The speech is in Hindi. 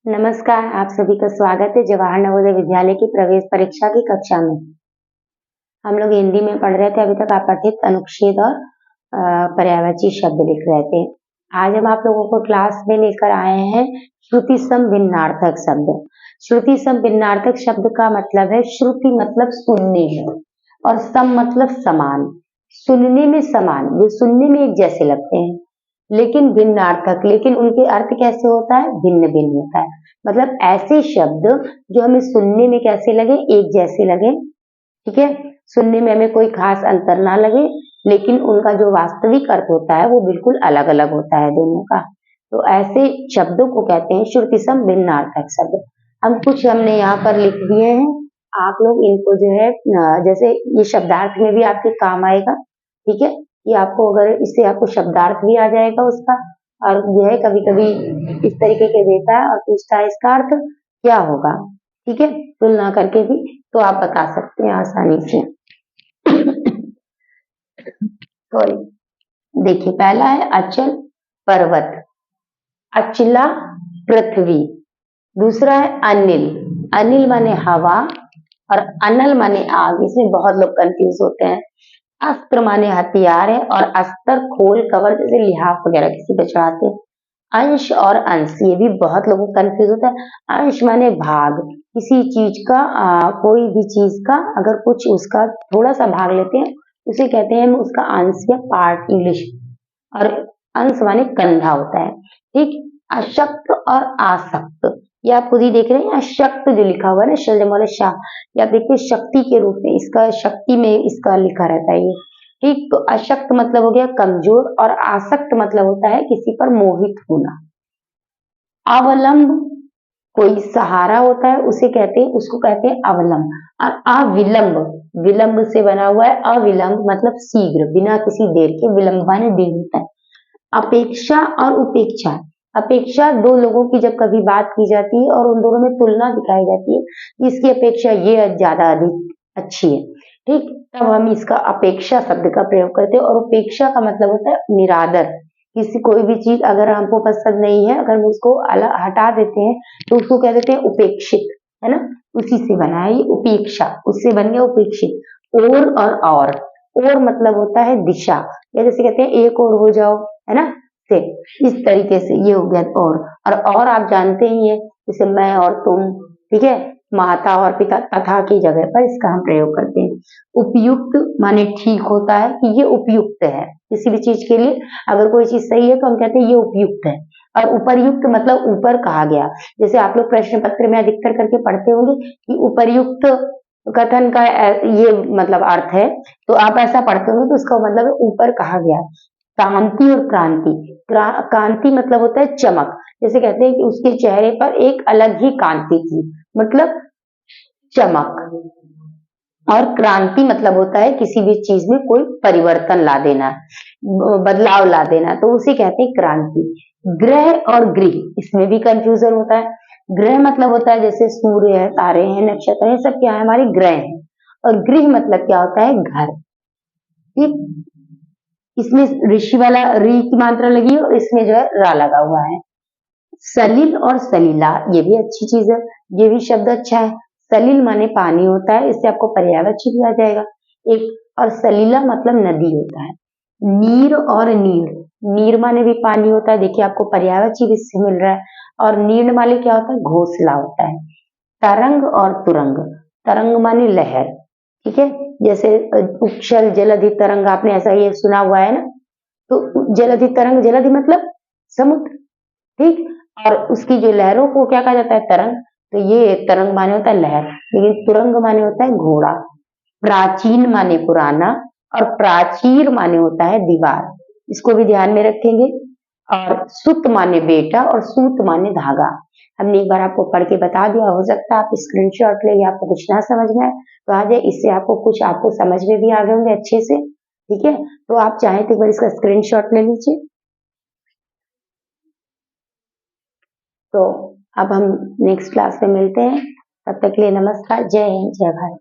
नमस्कार, आप सभी का स्वागत है जवाहर नवोदय विद्यालय की प्रवेश परीक्षा की कक्षा में। हम लोग हिंदी में पढ़ रहे थे, अभी तक अपठित अनुच्छेद और पर्यायवाची शब्द लिख रहे थे। आज हम आप लोगों को क्लास में लेकर आए हैं श्रुति सम भिन्नार्थक शब्द। श्रुति सम भिन्नार्थक शब्द का मतलब है, श्रुति मतलब सुनने में और सम मतलब समान। सुनने में समान, जो सुनने में एक जैसे लगते हैं, लेकिन भिन्नार्थक, लेकिन उनके अर्थ कैसे होता है, भिन्न भिन्न होता है। मतलब ऐसे शब्द जो हमें सुनने में कैसे लगे, एक जैसे लगे, ठीक है, सुनने में हमें कोई खास अंतर ना लगे, लेकिन उनका जो वास्तविक अर्थ होता है वो बिल्कुल अलग अलग होता है दोनों का। तो ऐसे शब्दों को कहते हैं श्रुति सम भिन्नार्थक शब्द। हमने यहाँ पर लिख दिए हैं, आप लोग इनको जो है जैसे ये शब्दार्थ में भी आपके काम आएगा, ठीक है। ये आपको, अगर इससे आपको शब्दार्थ भी आ जाएगा उसका, और जो है कभी कभी इस तरीके के देता है और पूछता है इसका अर्थ क्या होगा, ठीक है, तुलना करके भी तो आप बता सकते हैं आसानी से। सॉरी, देखिए पहला है अचल पर्वत, अचला पृथ्वी। दूसरा है अनिल, अनिल माने हवा और अनल माने आग। इसमें बहुत लोग कंफ्यूज होते हैं। अस्त्र माने हथियार है और अस्तर खोल कवर जैसे लिहाफ वगैरह किसी पे चढ़ाते हैं। अंश और अंश, ये भी बहुत लोगों को कंफ्यूज होता है। अंश माने भाग, किसी चीज का कोई भी चीज का अगर कुछ उसका थोड़ा सा भाग लेते हैं उसे कहते हैं हम उसका अंश या पार्ट इंग्लिश। और अंश माने कंधा होता है, ठीक। अशक्त और आसक्त, ये आप खुद ही देख रहे हैं, अशक्त जो लिखा हुआ है ना, शलजम वाले शाह, ये आप देखिए शक्ति के रूप में, इसका शक्ति में इसका लिखा रहता है ये, ठीक। तो अशक्त मतलब हो गया कमजोर और आसक्त मतलब होता है किसी पर मोहित होना। अवलंब, कोई सहारा होता है उसे कहते हैं, उसको कहते हैं अवलंब। और अविलंब, विलंब से बना हुआ है, अविलंब मतलब शीघ्र, बिना किसी देर के, विलंब माने देर होता है। अपेक्षा और उपेक्षा, अपेक्षा दो लोगों की जब कभी बात की जाती है और उन दोनों में तुलना दिखाई जाती है, इसकी अपेक्षा ये ज्यादा अधिक अच्छी है, ठीक, तब हम इसका अपेक्षा शब्द का प्रयोग करते हैं। और उपेक्षा का मतलब होता है निरादर, किसी कोई भी चीज अगर हमको पसंद नहीं है, अगर हम उसको अलग हटा देते हैं तो उसको कह देते हैं उपेक्षित, है ना, उसी से बना है ये उपेक्षा, उससे बन गया उपेक्षित। और मतलब होता है दिशा, या जैसे कहते हैं एक और हो जाओ, है ना, से इस तरीके से ये हो गया। और आप जानते ही हैं, जैसे मैं और तुम, ठीक है, माता और पिता तथा की जगह पर इसका हम प्रयोग करते हैं। उपयुक्त माने ठीक होता है कि ये उपयुक्त है किसी भी चीज के लिए, अगर कोई चीज सही है तो हम कहते हैं ये उपयुक्त है। और उपर्युक्त मतलब ऊपर कहा गया, जैसे आप लोग प्रश्न पत्र में अधिकतर करके पढ़ते होंगे कि उपर्युक्त कथन का ये मतलब अर्थ है, तो आप ऐसा पढ़ते होंगे तो उसका मतलब है ऊपर कहा गया। कांति और क्रांति, कांति मतलब होता है चमक, जैसे कहते हैं कि उसके चेहरे पर एक अलग ही कांति थी, मतलब चमक। और क्रांति मतलब होता है किसी भी चीज में कोई परिवर्तन ला देना, बदलाव ला देना, तो उसे कहते हैं क्रांति। ग्रह और गृह, इसमें भी कंफ्यूजन होता है। ग्रह मतलब होता है जैसे सूर्य है, तारे हैं, नक्षत्र है, सब क्या है, हमारे ग्रह हैं। और गृह मतलब क्या होता है, घर, ठीक। इसमें ऋषि वाला री की मात्रा लगी है और इसमें जो है रा लगा हुआ है। सलिल और सलीला, ये भी अच्छी चीज है, ये भी शब्द अच्छा है। सलिल माने पानी होता है, इससे आपको पर्यायवाची भी आ जाएगा एक। और सलीला मतलब नदी होता है। नीर और नीर, नीर माने भी पानी होता है, देखिए आपको पर्यायवाची भी इससे मिल रहा है। और नीर माने क्या होता है, घोंसला होता है। तरंग और तुरंग, तरंग माने लहर, ठीक है, जैसे उच्छल जलधि तरंग, आपने ऐसा ये सुना हुआ है ना, तो जलधि तरंग, जलधि मतलब समुद्र, ठीक। और उसकी जो लहरों को क्या कहा जाता है, तरंग। तो ये तरंग माने होता है लहर, लेकिन तुरंग माने होता है घोड़ा। प्राचीन माने पुराना और प्राचीर माने होता है दीवार, इसको भी ध्यान में रखेंगे। और सुत माने बेटा और सूत माने धागा। हमने एक बार आपको पढ़ के बता दिया, हो सकता है आप स्क्रीनशॉट ले, आपको कुछ ना समझ में आए तो आ जाए, इससे आपको समझ में भी आ गए होंगे अच्छे से, ठीक है। तो आप चाहें तो एक बार इसका स्क्रीनशॉट ले लीजिए। तो अब हम नेक्स्ट क्लास में मिलते हैं, तब तक के लिए नमस्कार, जय हिंद, जय भारत।